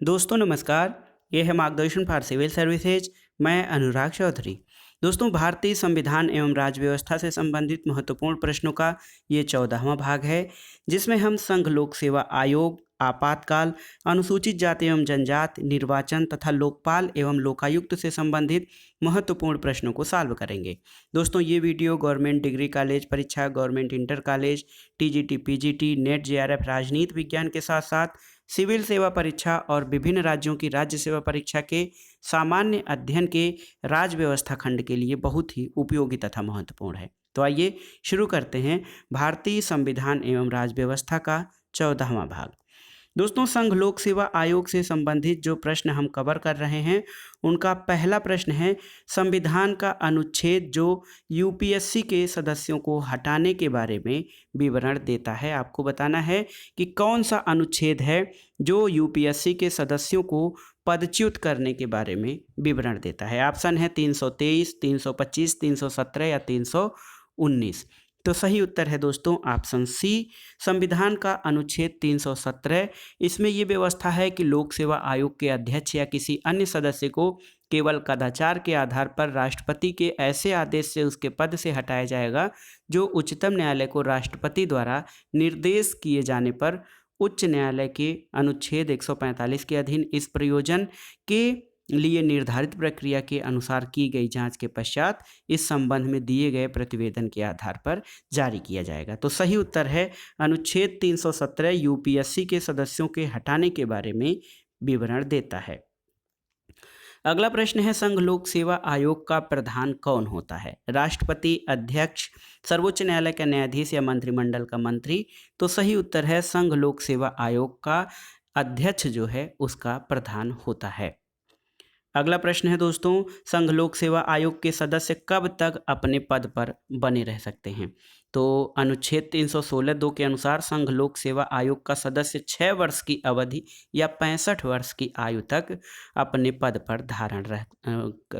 दोस्तों नमस्कार। ये है मार्गदर्शन फॉर सिविल सर्विसेज। मैं अनुराग चौधरी। दोस्तों, भारतीय संविधान एवं राज्य व्यवस्था से संबंधित महत्वपूर्ण प्रश्नों का ये 14वां भाग है, जिसमें हम संघ लोक सेवा आयोग, आपातकाल, अनुसूचित जाति एवं जनजाति, निर्वाचन तथा लोकपाल एवं लोकायुक्त से संबंधित महत्वपूर्ण प्रश्नों को सॉल्व करेंगे। दोस्तों, ये वीडियो गवर्नमेंट डिग्री कॉलेज परीक्षा, government inter college, TGT, PGT, net, JRF, राजनीति विज्ञान के साथ साथ सिविल सेवा परीक्षा और विभिन्न राज्यों की राज्य सेवा परीक्षा के सामान्य अध्ययन के राज्य व्यवस्था खंड के लिए बहुत ही उपयोगी तथा महत्वपूर्ण है। तो आइए शुरू करते हैं भारतीय संविधान एवं राज्य व्यवस्था का 14वां भाग। दोस्तों, संघ लोक सेवा आयोग से संबंधित जो प्रश्न हम कवर कर रहे हैं, उनका पहला प्रश्न है संविधान का अनुच्छेद जो यूपीएससी के सदस्यों को हटाने के बारे में विवरण देता है। आपको बताना है कि कौन सा अनुच्छेद है जो यूपीएससी के सदस्यों को पदच्युत करने के बारे में विवरण देता है। ऑप्शन है 323, 325, 317 या 319। तो सही उत्तर है दोस्तों ऑप्शन सी, संविधान का अनुच्छेद 317। इसमें ये व्यवस्था है कि लोक सेवा आयोग के अध्यक्ष या किसी अन्य सदस्य को केवल कदाचार के आधार पर राष्ट्रपति के ऐसे आदेश से उसके पद से हटाया जाएगा जो उच्चतम न्यायालय को राष्ट्रपति द्वारा निर्देश किए जाने पर उच्च न्यायालय के अनुच्छेद 145 के अधीन इस प्रयोजन के लिए निर्धारित प्रक्रिया के अनुसार की गई जांच के पश्चात इस संबंध में दिए गए प्रतिवेदन के आधार पर जारी किया जाएगा। तो सही उत्तर है अनुच्छेद 317 यूपीएससी के सदस्यों के हटाने के बारे में विवरण देता है। अगला प्रश्न है संघ लोक सेवा आयोग का प्रधान कौन होता है? राष्ट्रपति, अध्यक्ष, सर्वोच्च न्यायालय का न्यायाधीश या मंत्रिमंडल का मंत्री? तो सही उत्तर है संघ लोक सेवा आयोग का अध्यक्ष जो है उसका प्रधान होता है। अगला प्रश्न है दोस्तों, संघ लोक सेवा आयोग के सदस्य कब तक अपने पद पर बने रह सकते हैं? तो अनुच्छेद 316(2) के अनुसार संघ लोक सेवा आयोग का सदस्य 6 वर्ष की अवधि या 65 वर्ष की आयु तक अपने पद पर धारण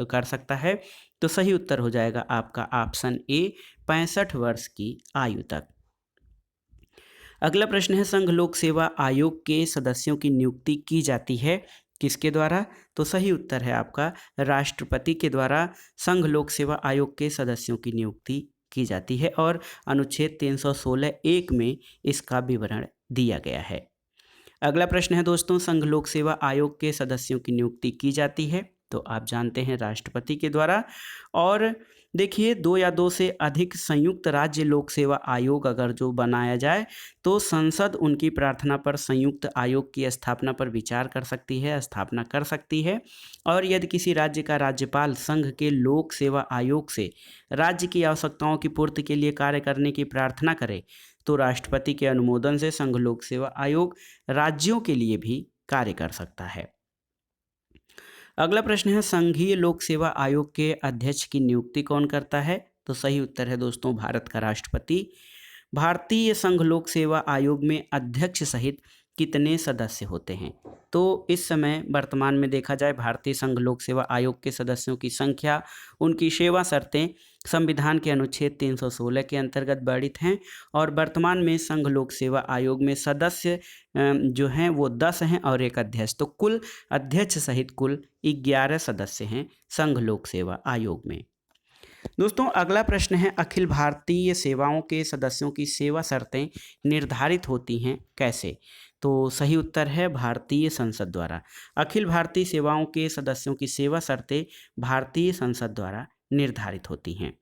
कर सकता है। तो सही उत्तर हो जाएगा आपका ऑप्शन ए, 65 वर्ष की आयु तक। अगला प्रश्न है संघ लोक सेवा आयोग के सदस्यों की नियुक्ति की जाती है किसके द्वारा? तो सही उत्तर है आपका राष्ट्रपति के द्वारा संघ लोक सेवा आयोग के सदस्यों की नियुक्ति की जाती है और अनुच्छेद 316(1) में इसका विवरण दिया गया है। अगला प्रश्न है दोस्तों, संघ लोक सेवा आयोग के सदस्यों की नियुक्ति की जाती है तो आप जानते हैं राष्ट्रपति के द्वारा। और देखिए, 2 या 2 से अधिक संयुक्त राज्य लोक सेवा आयोग अगर जो बनाया जाए तो संसद उनकी प्रार्थना पर संयुक्त आयोग की स्थापना पर विचार कर सकती है, स्थापना कर सकती है। और यदि किसी राज्य का राज्यपाल संघ के लोक सेवा आयोग से राज्य की आवश्यकताओं की पूर्ति के लिए कार्य करने की प्रार्थना करे तो राष्ट्रपति के अनुमोदन से संघ लोक सेवा आयोग राज्यों के लिए भी कार्य कर सकता है। अगला प्रश्न है संघीय लोक सेवा आयोग के अध्यक्ष की नियुक्ति कौन करता है? तो सही उत्तर है दोस्तों भारत का राष्ट्रपति। भारतीय संघ लोक सेवा आयोग में अध्यक्ष सहित कितने सदस्य होते हैं? तो इस समय वर्तमान में देखा जाए भारतीय संघ लोक सेवा आयोग के सदस्यों की संख्या, उनकी सेवा शर्तें संविधान के अनुच्छेद 316 के अंतर्गत वर्णित हैं और वर्तमान में संघ लोक सेवा आयोग में सदस्य जो हैं वो 10 हैं और एक अध्यक्ष। तो कुल अध्यक्ष सहित कुल 11 सदस्य हैं संघ लोक सेवा आयोग में। दोस्तों, अगला प्रश्न है अखिल भारतीय सेवाओं के सदस्यों की सेवा शर्तें निर्धारित होती हैं कैसे? तो सही उत्तर है भारतीय संसद द्वारा। अखिल भारतीय सेवाओं के सदस्यों की सेवा शर्तें भारतीय संसद द्वारा निर्धारित होती हैं।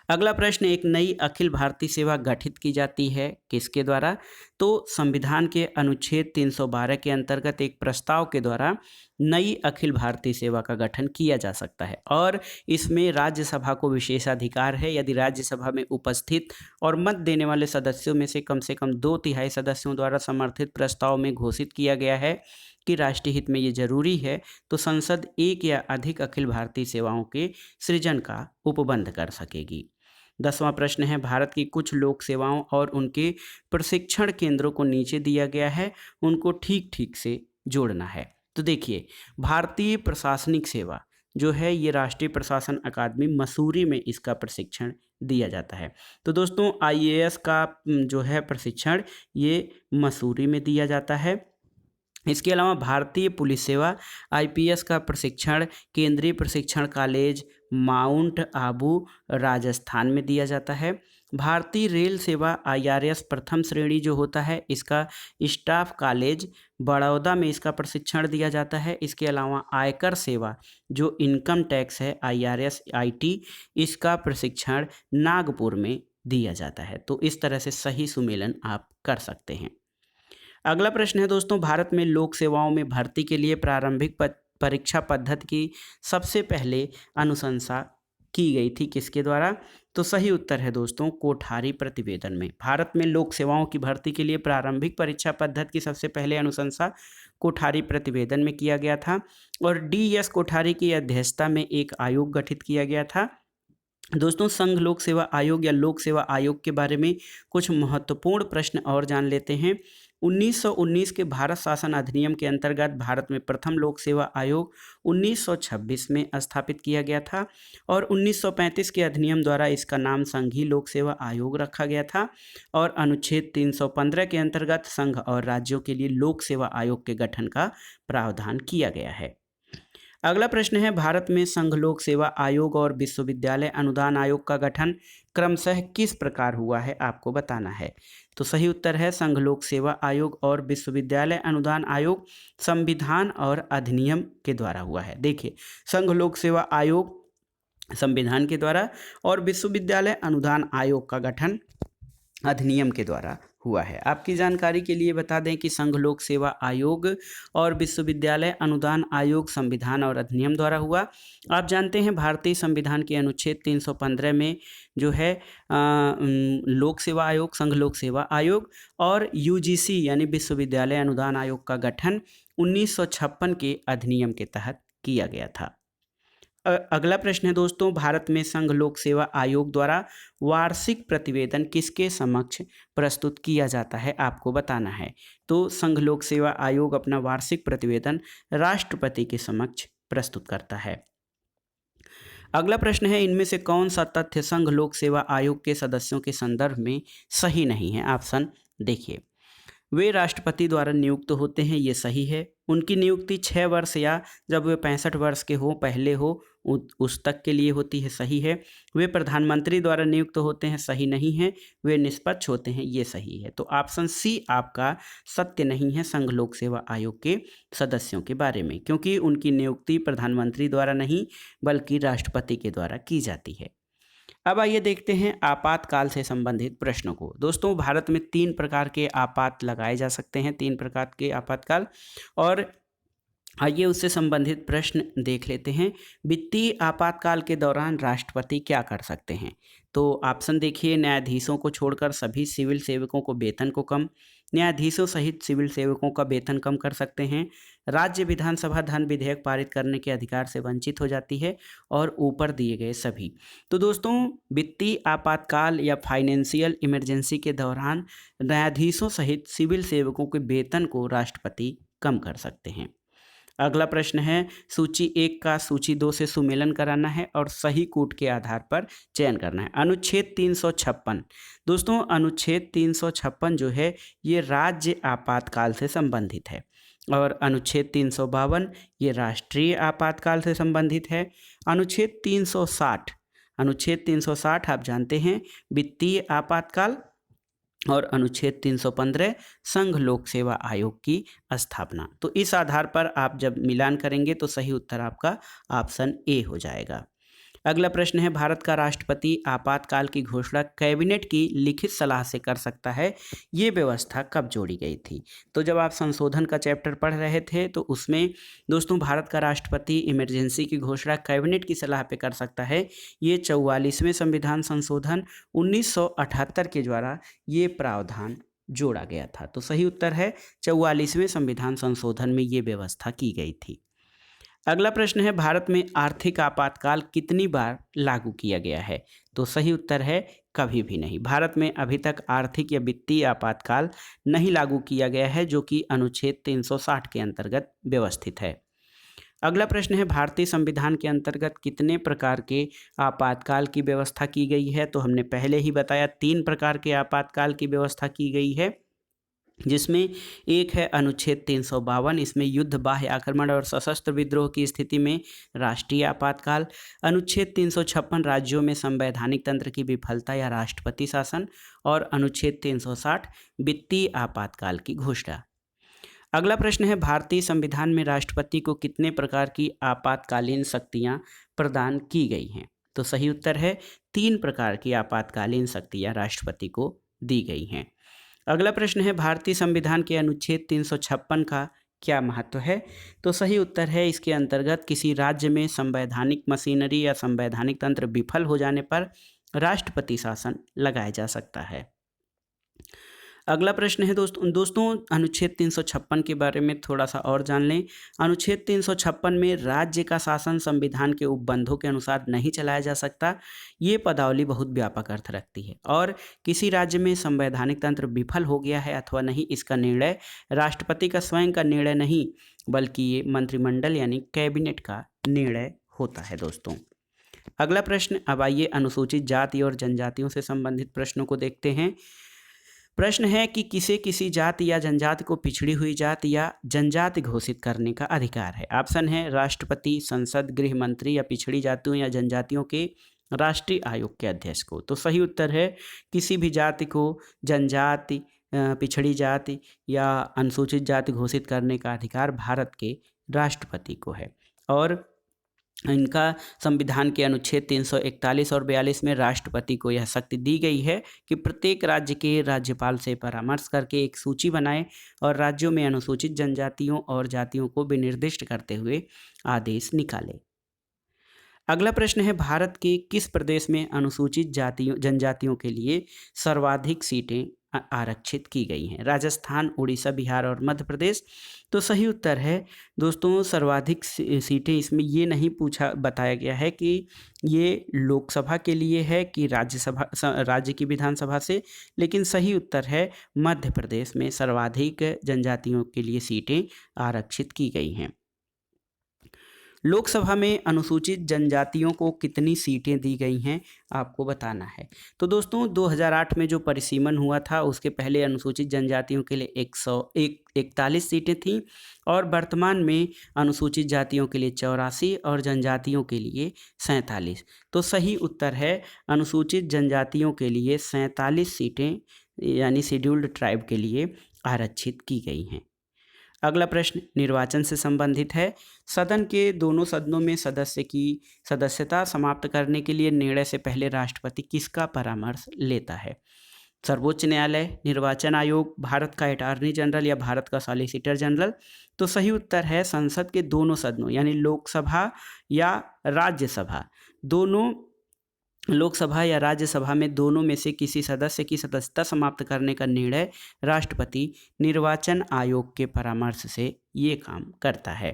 अगला प्रश्न, एक नई अखिल भारतीय सेवा गठित की जाती है किसके द्वारा? तो संविधान के अनुच्छेद 312 के अंतर्गत एक प्रस्ताव के द्वारा नई अखिल भारतीय सेवा का गठन किया जा सकता है और इसमें राज्यसभा को विशेषाधिकार है। यदि राज्यसभा में उपस्थित और मत देने वाले सदस्यों में से कम 2/3 सदस्यों द्वारा समर्थित प्रस्ताव में घोषित किया गया है कि राष्ट्रीय हित में ये जरूरी है तो संसद एक या अधिक अखिल भारतीय सेवाओं के सृजन का उपबंध कर सकेगी। 10वां प्रश्न है भारत की कुछ लोक सेवाओं और उनके प्रशिक्षण केंद्रों को नीचे दिया गया है, उनको ठीक ठीक से जोड़ना है। तो देखिए, भारतीय प्रशासनिक सेवा जो है ये राष्ट्रीय प्रशासन अकादमी मसूरी में इसका प्रशिक्षण दिया जाता है। तो दोस्तों, आईएएस का जो है प्रशिक्षण ये मसूरी में दिया जाता है। इसके अलावा भारतीय पुलिस सेवा आईपीएस का प्रशिक्षण केंद्रीय प्रशिक्षण कॉलेज माउंट आबू राजस्थान में दिया जाता है। भारतीय रेल सेवा आईआरएस प्रथम श्रेणी जो होता है इसका स्टाफ कॉलेज बड़ौदा में इसका प्रशिक्षण दिया जाता है। इसके अलावा आयकर सेवा जो इनकम टैक्स है आईआरएस आईटी इसका प्रशिक्षण नागपुर में दिया जाता है। तो इस तरह से सही सुमेलन आप कर सकते हैं। अगला प्रश्न है दोस्तों, भारत में लोक सेवाओं में भर्ती के लिए प्रारंभिक परीक्षा पद्धति की सबसे पहले अनुशंसा की गई थी किसके द्वारा? तो सही उत्तर है दोस्तों कोठारी प्रतिवेदन में। भारत में लोक सेवाओं की भर्ती के लिए प्रारंभिक परीक्षा पद्धति की सबसे पहले अनुशंसा कोठारी प्रतिवेदन में किया गया था और डी.एस. कोठारी की अध्यक्षता में एक आयोग गठित किया गया था। दोस्तों संघ लोक सेवा आयोग या लोक सेवा आयोग के बारे में कुछ महत्वपूर्ण प्रश्न और जान लेते हैं। 1919 के भारत शासन अधिनियम के अंतर्गत भारत में प्रथम लोक सेवा आयोग 1926 में स्थापित किया गया था और 1935 के अधिनियम द्वारा इसका नाम संघीय लोक सेवा आयोग रखा गया था और अनुच्छेद 315 के अंतर्गत संघ और राज्यों के लिए लोक सेवा आयोग के गठन का प्रावधान किया गया है। अगला प्रश्न है, भारत में संघ लोक सेवा आयोग और विश्वविद्यालय अनुदान आयोग का गठन क्रमशः किस प्रकार हुआ है आपको बताना है। तो सही उत्तर है संघ लोक सेवा आयोग और विश्वविद्यालय अनुदान आयोग संविधान और अधिनियम के द्वारा हुआ है। देखिए संघ लोक सेवा आयोग संविधान के द्वारा और विश्वविद्यालय अनुदान आयोग का गठन अधिनियम के द्वारा हुआ है। आपकी जानकारी के लिए बता दें कि संघ लोक सेवा आयोग और विश्वविद्यालय अनुदान आयोग संविधान और अधिनियम द्वारा हुआ। आप जानते हैं भारतीय संविधान के अनुच्छेद 315 में जो है लोक सेवा आयोग संघ लोक सेवा आयोग और यूजीसी यानी विश्वविद्यालय अनुदान आयोग का गठन 1956 के अधिनियम के तहत किया गया था। अगला प्रश्न है दोस्तों, भारत में संघ लोक सेवा आयोग द्वारा वार्षिक प्रतिवेदन किसके समक्ष प्रस्तुत किया जाता है आपको बताना है। तो संघ लोक सेवा आयोग अपना वार्षिक प्रतिवेदन राष्ट्रपति के समक्ष प्रस्तुत करता है। अगला प्रश्न है, इनमें से कौन सा तथ्य संघ लोक सेवा आयोग के सदस्यों के संदर्भ में सही नहीं है। ऑप्शन देखिए, वे राष्ट्रपति द्वारा नियुक्त होते हैं, ये सही है। उनकी नियुक्ति 6 वर्ष या जब वे 65 वर्ष के हो पहले हो उस तक के लिए होती है, सही है। वे प्रधानमंत्री द्वारा नियुक्त होते हैं, सही नहीं है। वे निष्पक्ष होते हैं, ये सही है। तो ऑप्शन सी आपका सत्य नहीं है संघ लोक सेवा आयोग के सदस्यों के बारे में, क्योंकि उनकी नियुक्ति प्रधानमंत्री द्वारा नहीं बल्कि राष्ट्रपति के द्वारा की जाती है। अब आइए देखते हैं आपातकाल से संबंधित प्रश्नों को। दोस्तों भारत में 3 प्रकार के आपात लगाए जा सकते हैं, 3 प्रकार के आपातकाल, और आइए उससे संबंधित प्रश्न देख लेते हैं। वित्तीय आपातकाल के दौरान राष्ट्रपति क्या कर सकते हैं। तो ऑप्शन देखिए, न्यायाधीशों को छोड़कर सभी सिविल सेवकों को वेतन को कम, न्यायाधीशों सहित सिविल सेवकों का वेतन कम कर सकते हैं, राज्य विधानसभा धन विधेयक पारित करने के अधिकार से वंचित हो जाती है, और ऊपर दिए गए सभी। तो दोस्तों वित्तीय आपातकाल या फाइनेंशियल इमरजेंसी के दौरान न्यायाधीशों सहित सिविल सेवकों के वेतन को राष्ट्रपति कम कर सकते हैं। अगला प्रश्न है, सूची 1 का सूची 2 से सुमेलन कराना है और सही कूट के आधार पर चयन करना है। अनुच्छेद 356, दोस्तों अनुच्छेद 356 जो है ये राज्य आपातकाल से संबंधित है, और अनुच्छेद 352 ये राष्ट्रीय आपातकाल से संबंधित है। अनुच्छेद 360 आप जानते हैं वित्तीय आपातकाल, और अनुच्छेद 315 संघ लोक सेवा आयोग की स्थापना। तो इस आधार पर आप जब मिलान करेंगे तो सही उत्तर आपका ऑप्शन ए हो जाएगा। अगला प्रश्न है, भारत का राष्ट्रपति आपातकाल की घोषणा कैबिनेट की लिखित सलाह से कर सकता है, ये व्यवस्था कब जोड़ी गई थी। तो जब आप संशोधन का चैप्टर पढ़ रहे थे तो उसमें दोस्तों भारत का राष्ट्रपति इमरजेंसी की घोषणा कैबिनेट की सलाह पे कर सकता है। ये 44वें संविधान संशोधन 1978 के द्वारा ये प्रावधान जोड़ा गया था। तो सही उत्तर है 44वें संविधान संशोधन में ये व्यवस्था की गई थी। अगला प्रश्न है, भारत में आर्थिक आपातकाल कितनी बार लागू किया गया है। तो सही उत्तर है कभी भी नहीं। भारत में अभी तक आर्थिक या वित्तीय आपातकाल नहीं लागू किया गया है, जो कि अनुच्छेद 360 के अंतर्गत व्यवस्थित है। अगला प्रश्न है, भारतीय संविधान के अंतर्गत कितने प्रकार के आपातकाल की व्यवस्था की गई है। तो हमने पहले ही बताया 3 प्रकार के आपातकाल की व्यवस्था की गई है। जिसमें एक है अनुच्छेद 352, इसमें युद्ध, बाह्य आक्रमण और सशस्त्र विद्रोह की स्थिति में राष्ट्रीय आपातकाल। अनुच्छेद 356 राज्यों में संवैधानिक तंत्र की विफलता या राष्ट्रपति शासन। और अनुच्छेद 360 वित्तीय आपातकाल की घोषणा। अगला प्रश्न है, भारतीय संविधान में राष्ट्रपति को कितने प्रकार की आपातकालीन शक्तियां प्रदान की गई हैं? तो सही उत्तर है 3 प्रकार की आपातकालीन शक्तियां राष्ट्रपति को दी गई हैं। अगला प्रश्न है, भारतीय संविधान के अनुच्छेद 356 का क्या महत्व है? तो सही उत्तर है इसके अंतर्गत किसी राज्य में संवैधानिक मशीनरी या संवैधानिक तंत्र विफल हो जाने पर राष्ट्रपति शासन लगाया जा सकता है। अगला प्रश्न है दोस्तों अनुच्छेद 356 के बारे में थोड़ा सा और जान लें। अनुच्छेद 356 में राज्य का शासन संविधान के उपबंधों के अनुसार नहीं चलाया जा सकता। ये पदावली बहुत व्यापक अर्थ रखती है और किसी राज्य में संवैधानिक तंत्र विफल हो गया है अथवा नहीं, इसका निर्णय राष्ट्रपति का स्वयं का निर्णय नहीं बल्कि ये मंत्रिमंडल यानी कैबिनेट का निर्णय होता है दोस्तों। अगला प्रश्न, अब आइए अनुसूचित जाति और जनजातियों से संबंधित प्रश्नों को देखते हैं। प्रश्न है कि किसी जाति या जनजाति को पिछड़ी हुई जाति या जनजाति घोषित करने का अधिकार है। ऑप्शन है राष्ट्रपति, संसद, गृह मंत्री या पिछड़ी जातियों या जनजातियों के राष्ट्रीय आयोग के अध्यक्ष को। तो सही उत्तर है किसी भी जाति को जनजाति, पिछड़ी जाति या अनुसूचित जाति घोषित करने का अधिकार भारत के राष्ट्रपति को है। और इनका संविधान के अनुच्छेद 341 और 42 में राष्ट्रपति को यह शक्ति दी गई है कि प्रत्येक राज्य के राज्यपाल से परामर्श करके एक सूची बनाए और राज्यों में अनुसूचित जनजातियों और जातियों को विनिर्दिष्ट करते हुए आदेश निकाले। अगला प्रश्न है, भारत के किस प्रदेश में अनुसूचित जनजातियों के लिए सर्वाधिक सीटें आरक्षित की गई हैं? राजस्थान, उड़ीसा, बिहार और मध्य प्रदेश। तो सही उत्तर है दोस्तों सर्वाधिक सीटें इसमें ये नहीं बताया गया है कि ये लोकसभा के लिए है कि राज्य की विधानसभा से, लेकिन सही उत्तर है मध्य प्रदेश में सर्वाधिक जनजातियों के लिए सीटें आरक्षित की गई हैं। लोकसभा में अनुसूचित जनजातियों को कितनी सीटें दी गई हैं आपको बताना है। तो दोस्तों 2008 में जो परिसीमन हुआ था उसके पहले अनुसूचित जनजातियों के लिए 141 सीटें थीं और वर्तमान में अनुसूचित जातियों के लिए 84 और जनजातियों के लिए 47। तो सही उत्तर है अनुसूचित जनजातियों के लिए 47 सीटें यानी शेड्यूल्ड ट्राइब के लिए आरक्षित की गई हैं। अगला प्रश्न निर्वाचन से संबंधित है। सदन के दोनों सदनों में सदस्य की सदस्यता समाप्त करने के लिए निर्णय से पहले राष्ट्रपति किसका परामर्श लेता है? सर्वोच्च न्यायालय, निर्वाचन आयोग, भारत का अटॉर्नी जनरल या भारत का सॉलिसिटर जनरल। तो सही उत्तर है संसद के दोनों सदनों यानी लोकसभा या राज्यसभा, लोकसभा या राज्यसभा में दोनों में से किसी सदस्य की सदस्यता समाप्त करने का निर्णय राष्ट्रपति निर्वाचन आयोग के परामर्श से ये काम करता है।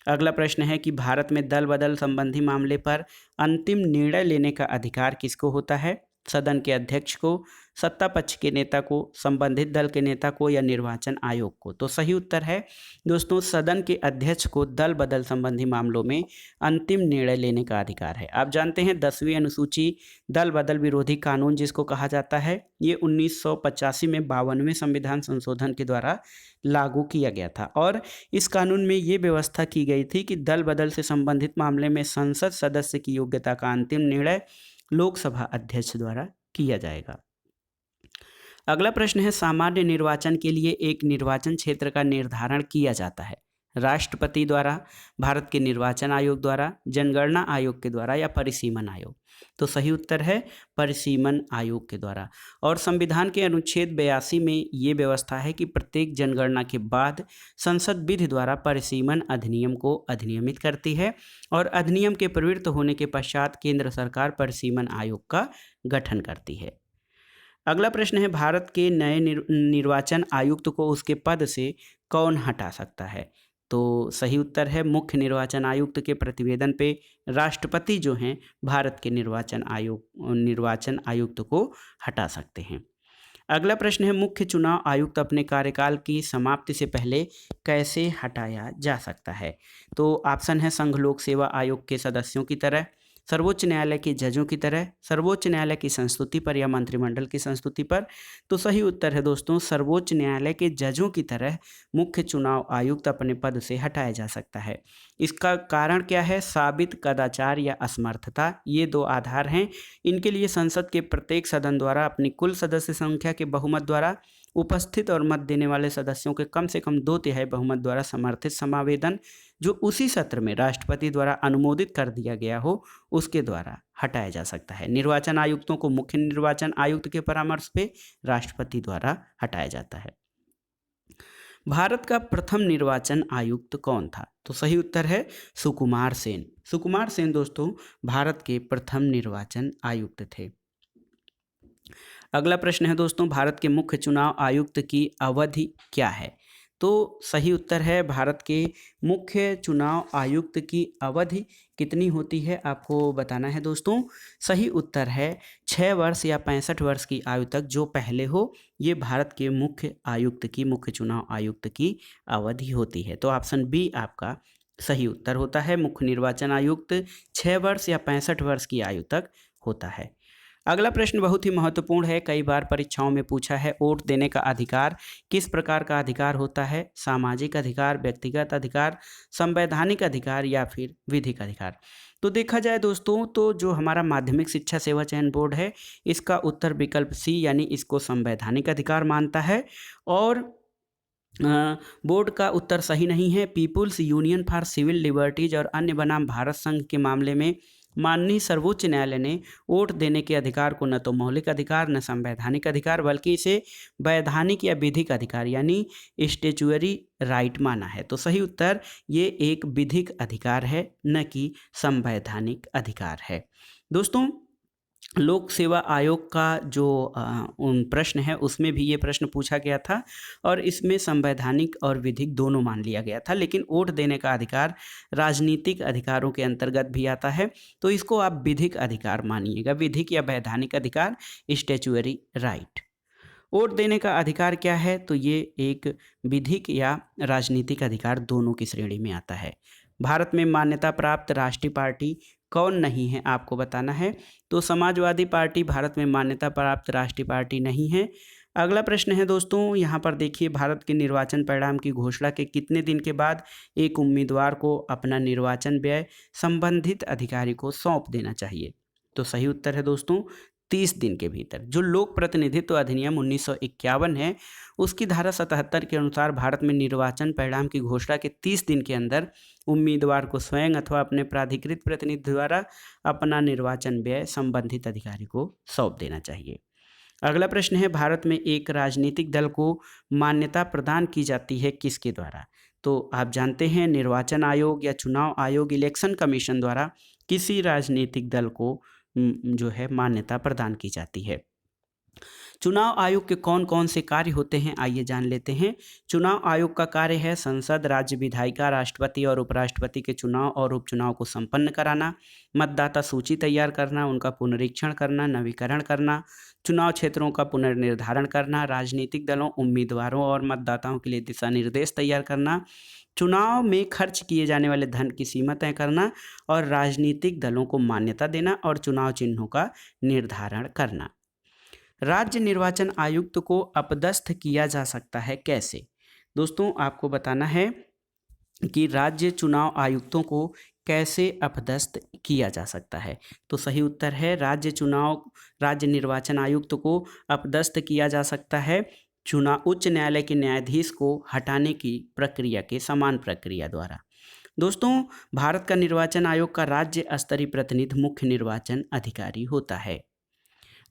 अगला प्रश्न है कि भारत में दल बदल संबंधी मामले पर अंतिम निर्णय लेने का अधिकार किसको होता है? सदन के अध्यक्ष को, सत्ता पक्ष के नेता को, संबंधित दल के नेता को या निर्वाचन आयोग को। तो सही उत्तर है दोस्तों सदन के अध्यक्ष को दल बदल संबंधी मामलों में अंतिम निर्णय लेने का अधिकार है। आप जानते हैं 10वीं अनुसूची दल बदल विरोधी कानून जिसको कहा जाता है, ये 1985 में 52वें संविधान संशोधन के द्वारा लागू किया गया था और इस कानून में ये व्यवस्था की गई थी कि दल बदल से संबंधित मामले में संसद सदस्य की योग्यता का अंतिम निर्णय लोकसभा अध्यक्ष द्वारा किया जाएगा। अगला प्रश्न है सामान्य निर्वाचन के लिए एक निर्वाचन क्षेत्र का निर्धारण किया जाता है राष्ट्रपति द्वारा, भारत के निर्वाचन आयोग द्वारा, जनगणना आयोग के द्वारा या परिसीमन आयोग। तो सही उत्तर है परिसीमन आयोग के द्वारा। और संविधान के अनुच्छेद 82 में ये व्यवस्था है कि प्रत्येक जनगणना के बाद संसद विधि द्वारा परिसीमन अधिनियम को अधिनियमित करती है और अधिनियम के प्रवृत्त होने के पश्चात केंद्र सरकार परिसीमन आयोग का गठन करती है। अगला प्रश्न है भारत के नए निर्वाचन आयुक्त को उसके पद से कौन हटा सकता है? तो सही उत्तर है मुख्य निर्वाचन आयुक्त के प्रतिवेदन पे राष्ट्रपति जो हैं भारत के निर्वाचन आयुक्त को हटा सकते हैं। अगला प्रश्न है मुख्य चुनाव आयुक्त अपने कार्यकाल की समाप्ति से पहले कैसे हटाया जा सकता है? तो ऑप्शन है संघ लोक सेवा आयोग के सदस्यों की तरह, सर्वोच्च न्यायालय के जजों की तरह, सर्वोच्च न्यायालय की संस्तुति पर या मंत्रिमंडल की संस्तुति पर? तो सही उत्तर है दोस्तों, सर्वोच्च न्यायालय के जजों की तरह मुख्य चुनाव आयुक्त अपने पद से हटाया जा सकता है। इसका कारण क्या है? साबित कदाचार या असमर्थता, ये दो आधार हैं। इनके लिए संसद के प्रत्येक सदन द्वारा अपनी कुल सदस्य संख्या के बहुमत द्वारा उपस्थित और मत देने वाले सदस्यों के कम से कम 2/3 बहुमत द्वारा समर्थित समावेदन, जो उसी सत्र में राष्ट्रपति द्वारा अनुमोदित कर दिया गया हो, उसके द्वारा हटाया जा सकता है। निर्वाचन आयुक्तों को मुख्य निर्वाचन आयुक्त के परामर्श पे राष्ट्रपति द्वारा हटाया जाता है। भारत का प्रथम निर्वाचन आयुक्त कौन था? तो सही उत्तर है सुकुमार सेन। सुकुमार सेन दोस्तों भारत के प्रथम निर्वाचन आयुक्त थे। अगला प्रश्न है दोस्तों, भारत के मुख्य चुनाव आयुक्त की अवधि क्या है? तो सही उत्तर है, भारत के मुख्य चुनाव आयुक्त की अवधि कितनी होती है आपको बताना है दोस्तों। सही उत्तर है 6 वर्ष या 65 वर्ष की आयु तक जो पहले हो, ये भारत के मुख्य चुनाव आयुक्त की अवधि होती है। तो ऑप्शन बी आपका सही उत्तर होता है। मुख्य निर्वाचन आयुक्त 6 वर्ष या 65 वर्ष की आयु तक होता है। अगला प्रश्न बहुत ही महत्वपूर्ण है, कई बार परीक्षाओं में पूछा है। वोट देने का अधिकार किस प्रकार का अधिकार होता है? सामाजिक अधिकार, व्यक्तिगत अधिकार, संवैधानिक अधिकार या फिर विधिक अधिकार? तो देखा जाए दोस्तों, तो जो हमारा माध्यमिक शिक्षा सेवा चयन बोर्ड है, इसका उत्तर विकल्प सी यानी इसको संवैधानिक अधिकार मानता है। और बोर्ड का उत्तर सही नहीं है। People's union for civil liberties और अन्य बनाम भारत संघ के मामले में माननीय सर्वोच्च न्यायालय ने वोट देने के अधिकार को न तो मौलिक अधिकार न संवैधानिक अधिकार बल्कि इसे वैधानिक या विधिक अधिकार यानी स्टेचुअरी राइट माना है। तो सही उत्तर ये एक विधिक अधिकार है, न कि संवैधानिक अधिकार है। दोस्तों लोक सेवा आयोग का जो प्रश्न है उसमें भी ये प्रश्न पूछा गया था और इसमें संवैधानिक और विधिक दोनों मान लिया गया था, लेकिन वोट देने का अधिकार राजनीतिक अधिकारों के अंतर्गत भी आता है, तो इसको आप विधिक अधिकार मानिएगा। विधिक या वैधानिक अधिकार, स्टैच्यूअरी राइट। वोट देने का अधिकार क्या है? तो ये एक विधिक या राजनीतिक अधिकार दोनों की श्रेणी में आता है। भारत में मान्यता प्राप्त राष्ट्रीय पार्टी कौन नहीं है आपको बताना है। तो समाजवादी पार्टी भारत में मान्यता प्राप्त राष्ट्रीय पार्टी नहीं है। अगला प्रश्न है दोस्तों, यहाँ पर देखिए, भारत के निर्वाचन परिणाम की घोषणा के कितने दिन के बाद एक उम्मीदवार को अपना निर्वाचन व्यय संबंधित अधिकारी को सौंप देना चाहिए? तो सही उत्तर है दोस्तों 30 दिन के भीतर। जो लोक प्रतिनिधित्व अधिनियम 1951 है, उसकी धारा 77 के अनुसार भारत में निर्वाचन परिणाम की घोषणा के 30 दिन के अंदर उम्मीदवार को स्वयं अथवा अपने प्राधिकृत प्रतिनिधि द्वारा अपना निर्वाचन व्यय संबंधित अधिकारी को सौंप देना चाहिए। अगला प्रश्न है, भारत में एक राजनीतिक दल को मान्यता प्रदान की जाती है किसके द्वारा? तो आप जानते हैं निर्वाचन आयोग या चुनाव आयोग, इलेक्शन कमीशन द्वारा किसी राजनीतिक दल को जो है मान्यता प्रदान की जाती है। चुनाव आयोग के कौन कौन से कार्य होते हैं आइए जान लेते हैं। चुनाव आयोग का कार्य है संसद, राज्य विधायिका, राष्ट्रपति और उपराष्ट्रपति के चुनाव और उपचुनाव को संपन्न कराना, मतदाता सूची तैयार करना, उनका पुनरीक्षण करना, नवीकरण करना, चुनाव क्षेत्रों का पुनर्निर्धारण करना, राजनीतिक दलों, उम्मीदवारों और मतदाताओं के लिए दिशा निर्देश तैयार करना, चुनाव में खर्च किए जाने वाले धन की सीमा तय करना और राजनीतिक दलों को मान्यता देना और चुनाव चिन्हों का निर्धारण करना। राज्य निर्वाचन आयुक्त को अपदस्थ किया जा सकता है कैसे? दोस्तों आपको बताना है कि राज्य चुनाव आयुक्तों को कैसे अपदस्थ किया जा सकता है। तो सही उत्तर है राज्य निर्वाचन आयुक्त को अपदस्थ किया जा सकता है उच्च न्यायालय के न्यायाधीश को हटाने की प्रक्रिया के समान प्रक्रिया द्वारा। दोस्तों भारत का निर्वाचन आयोग का राज्य स्तरीय प्रतिनिधि मुख्य निर्वाचन अधिकारी होता है।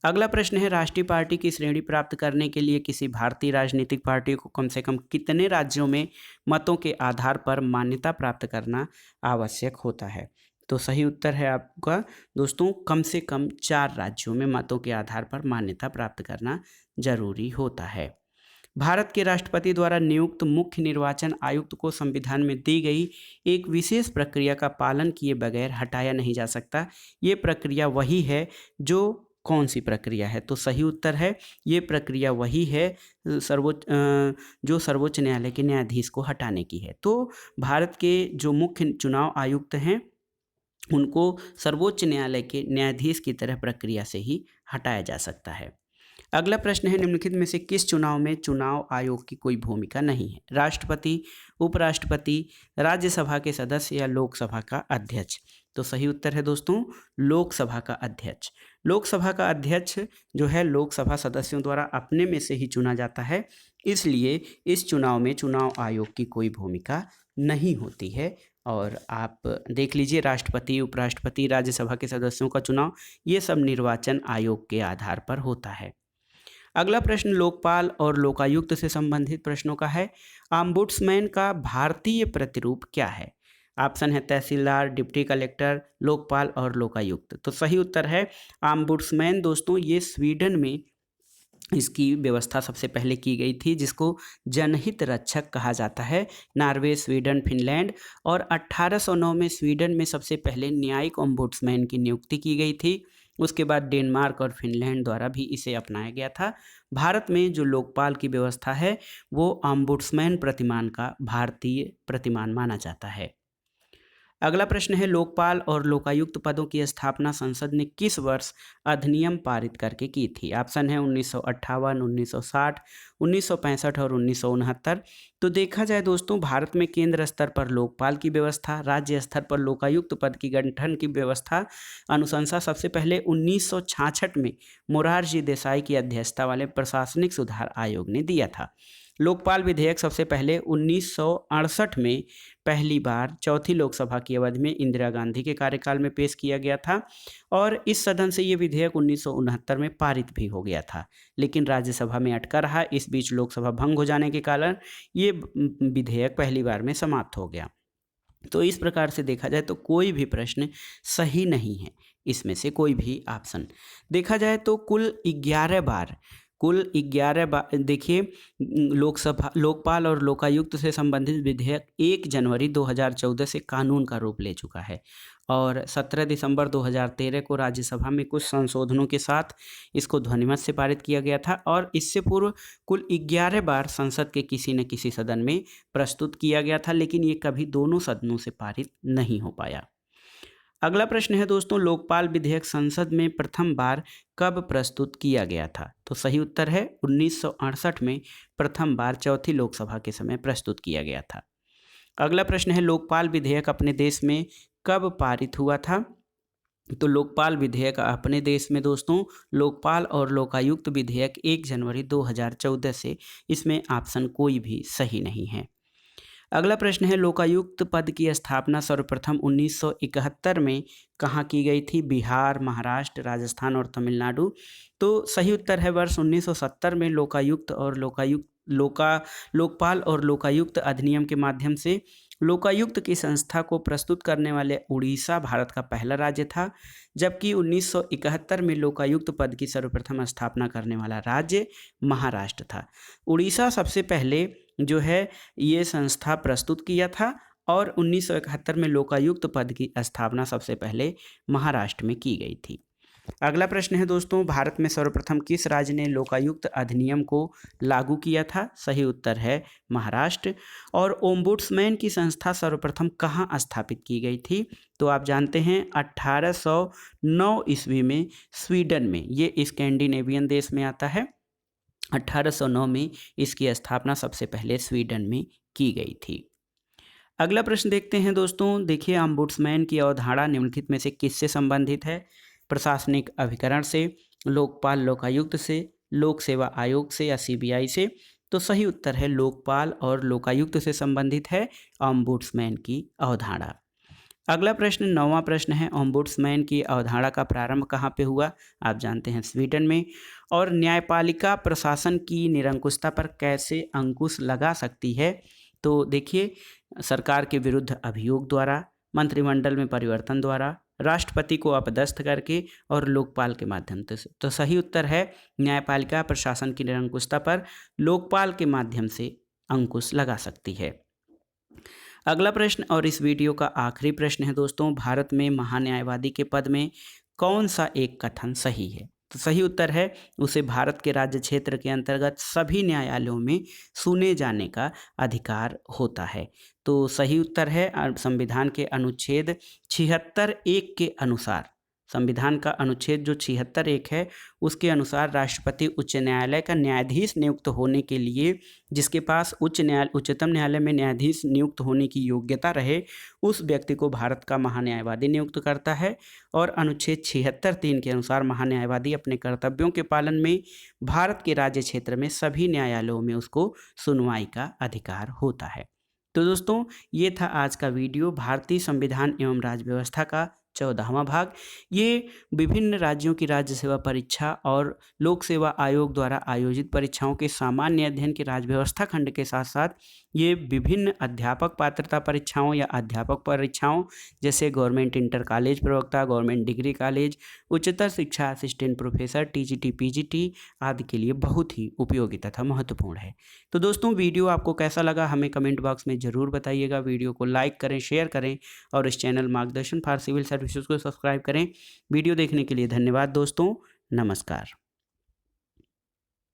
अगला प्रश्न है, राष्ट्रीय पार्टी की श्रेणी प्राप्त करने के लिए किसी भारतीय राजनीतिक पार्टी को कम से कम कितने राज्यों में मतों के आधार पर मान्यता प्राप्त करना आवश्यक होता है? तो सही उत्तर है आपका दोस्तों कम से कम 4 राज्यों में मतों के आधार पर मान्यता प्राप्त करना जरूरी होता है। भारत के राष्ट्रपति द्वारा नियुक्त मुख्य निर्वाचन आयुक्त को संविधान में दी गई एक विशेष प्रक्रिया का पालन किए बगैर हटाया नहीं जा सकता। ये प्रक्रिया वही है जो कौन सी प्रक्रिया है? तो सही उत्तर है ये प्रक्रिया वही है जो सर्वोच्च न्यायालय के न्यायाधीश को हटाने की है। तो भारत के जो मुख्य चुनाव आयुक्त हैं उनको सर्वोच्च न्यायालय के न्यायाधीश की तरह प्रक्रिया से ही हटाया जा सकता है। अगला प्रश्न है, निम्नलिखित में से किस चुनाव में चुनाव आयोग की कोई भूमिका नहीं है? राष्ट्रपति, उपराष्ट्रपति, राज्यसभा के सदस्य या लोकसभा का अध्यक्ष? तो सही उत्तर है दोस्तों लोकसभा का अध्यक्ष। लोकसभा का अध्यक्ष जो है लोकसभा सदस्यों द्वारा अपने में से ही चुना जाता है, इसलिए इस चुनाव में चुनाव आयोग की कोई भूमिका नहीं होती है। और आप देख लीजिए, राष्ट्रपति, उपराष्ट्रपति, राज्यसभा के सदस्यों का चुनाव ये सब निर्वाचन आयोग के आधार पर होता है। अगला प्रश्न लोकपाल और लोकायुक्त से संबंधित प्रश्नों का है। ऑम्बुड्समैन का भारतीय प्रतिरूप क्या है? ऑप्शन है तहसीलदार, डिप्टी कलेक्टर, लोकपाल और लोकायुक्त। तो सही उत्तर है ऑम्बुड्समैन। दोस्तों ये स्वीडन में इसकी व्यवस्था सबसे पहले की गई थी, जिसको जनहित रक्षक कहा जाता है। नॉर्वे, स्वीडन, फिनलैंड और 1809 में स्वीडन में सबसे पहले न्यायिक ओम्बुड्समैन की नियुक्ति की गई थी। उसके बाद डेनमार्क और फिनलैंड द्वारा भी इसे अपनाया गया था। भारत में जो लोकपाल की व्यवस्था है वो ओम्बुड्समैन प्रतिमान का भारतीय प्रतिमान माना जाता है। अगला प्रश्न है लोकपाल और लोकायुक्त पदों की स्थापना संसद ने किस वर्ष अधिनियम पारित करके की थी? ऑप्शन है 1958, 1960, 1965 और 1969। तो देखा जाए दोस्तों, भारत में केंद्र स्तर पर लोकपाल की व्यवस्था, राज्य स्तर पर लोकायुक्त पद की गठन की व्यवस्था अनुशंसा सबसे पहले 1966 में मोरारजी देसाई की अध्यक्षता वाले प्रशासनिक सुधार आयोग ने दिया था। लोकपाल विधेयक सबसे पहले 1968 में पहली बार चौथी लोकसभा की अवधि में इंदिरा गांधी के कार्यकाल में पेश किया गया था और इस सदन से ये विधेयक 1969 में पारित भी हो गया था, लेकिन राज्यसभा में अटका रहा। इस बीच लोकसभा भंग हो जाने के कारण ये विधेयक पहली बार में समाप्त हो गया। तो इस प्रकार से देखा जाए तो कोई भी प्रश्न सही नहीं है, इसमें से कोई भी ऑप्शन। देखा जाए तो कुल 11 बार देखिए लोकसभा लोकपाल और लोकायुक्त से संबंधित विधेयक 1 जनवरी 2014 से कानून का रूप ले चुका है और 17 दिसंबर 2013 को राज्यसभा में कुछ संशोधनों के साथ इसको ध्वनिमत से पारित किया गया था और इससे पूर्व कुल 11 बार संसद के किसी न किसी सदन में प्रस्तुत किया गया था, लेकिन ये कभी दोनों सदनों से पारित नहीं हो पाया। अगला प्रश्न है दोस्तों लोकपाल विधेयक संसद में प्रथम बार कब प्रस्तुत किया गया था? तो सही उत्तर है 1968 में प्रथम बार चौथी लोकसभा के समय प्रस्तुत किया गया था। अगला प्रश्न है लोकपाल विधेयक अपने देश में कब पारित हुआ था? तो लोकपाल विधेयक अपने देश में दोस्तों लोकपाल और लोकायुक्त विधेयक 1 जनवरी 2014 से, इसमें ऑप्शन कोई भी सही नहीं है। अगला प्रश्न है लोकायुक्त पद की स्थापना सर्वप्रथम 1971 में कहाँ की गई थी? बिहार, महाराष्ट्र, राजस्थान और तमिलनाडु। तो सही उत्तर है वर्ष 1970 में लोकपाल और लोकायुक्त अधिनियम के माध्यम से लोकायुक्त की संस्था को प्रस्तुत करने वाले उड़ीसा भारत का पहला राज्य था, जबकि 1971 में लोकायुक्त पद की सर्वप्रथम स्थापना करने वाला राज्य महाराष्ट्र था। उड़ीसा सबसे पहले जो है ये संस्था प्रस्तुत किया था और 1971 में लोकायुक्त पद की स्थापना सबसे पहले महाराष्ट्र में की गई थी। अगला प्रश्न है दोस्तों भारत में सर्वप्रथम किस राज्य ने लोकायुक्त अधिनियम को लागू किया था? सही उत्तर है महाराष्ट्र। और ओम्बुड्समैन की संस्था सर्वप्रथम कहाँ स्थापित की गई थी? तो आप जानते हैं 1809 ईस्वी में स्वीडन में, ये स्कैंडिनेवियन देश में आता है। 1809 में इसकी स्थापना सबसे पहले स्वीडन में की गई थी। अगला प्रश्न देखते हैं दोस्तों, देखिए ओम्बुड्समैन की अवधारणा निम्नलिखित में से किससे संबंधित है? प्रशासनिक अभिकरण से, लोकपाल लोकायुक्त से, लोक सेवा आयोग से या सीबीआई से? तो सही उत्तर है लोकपाल और लोकायुक्त से संबंधित है ओम्बुड्समैन की अवधारणा। अगला प्रश्न 9वां प्रश्न है ओम्बुड्समैन की अवधारणा का प्रारंभ कहाँ पे हुआ? आप जानते हैं स्वीडन में। और न्यायपालिका प्रशासन की निरंकुशता पर कैसे अंकुश लगा सकती है? तो देखिए सरकार के विरुद्ध अभियोग द्वारा, मंत्रिमंडल में परिवर्तन द्वारा, राष्ट्रपति को अपदस्थ करके और लोकपाल के माध्यम से। तो सही उत्तर है न्यायपालिका प्रशासन की निरंकुशता पर लोकपाल के माध्यम से अंकुश लगा सकती है। अगला प्रश्न और इस वीडियो का आखिरी प्रश्न है दोस्तों, भारत में महान्यायवादी के पद में कौन सा एक कथन सही है? तो सही उत्तर है उसे भारत के राज्य क्षेत्र के अंतर्गत सभी न्यायालयों में सुने जाने का अधिकार होता है। तो सही उत्तर है संविधान के अनुच्छेद 76(1) के अनुसार, संविधान का अनुच्छेद जो 76(1) है उसके अनुसार राष्ट्रपति उच्च न्यायालय का न्यायाधीश नियुक्त होने के लिए, जिसके पास उच्चतम न्यायालय में न्यायाधीश नियुक्त होने की योग्यता रहे, उस व्यक्ति को भारत का महान्यायवादी नियुक्त करता है। और अनुच्छेद 76(3) के अनुसार महान्यायवादी अपने कर्तव्यों के पालन में भारत के राज्य क्षेत्र में सभी न्यायालयों में उसको सुनवाई का अधिकार होता है। तो दोस्तों ये था आज का वीडियो भारतीय संविधान एवं राज्य व्यवस्था का 14वां भाग। ये विभिन्न राज्यों की राज्य सेवा परीक्षा और लोक सेवा आयोग द्वारा आयोजित परीक्षाओं के सामान्य अध्ययन के राज्य व्यवस्था खंड के साथ साथ ये विभिन्न अध्यापक पात्रता परीक्षाओं या अध्यापक परीक्षाओं जैसे गवर्नमेंट इंटर कॉलेज प्रवक्ता, गवर्नमेंट डिग्री कॉलेज, उच्चतर शिक्षा असिस्टेंट प्रोफेसर, टीजीटी, पीजीटी आदि के लिए बहुत ही उपयोगी तथा महत्वपूर्ण है। तो दोस्तों वीडियो आपको कैसा लगा हमें कमेंट बॉक्स में ज़रूर बताइएगा। वीडियो को लाइक करें, शेयर करें और इस चैनल मार्गदर्शन फॉर सिविल सर्विसेज को सब्सक्राइब करें। वीडियो देखने के लिए धन्यवाद दोस्तों, नमस्कार।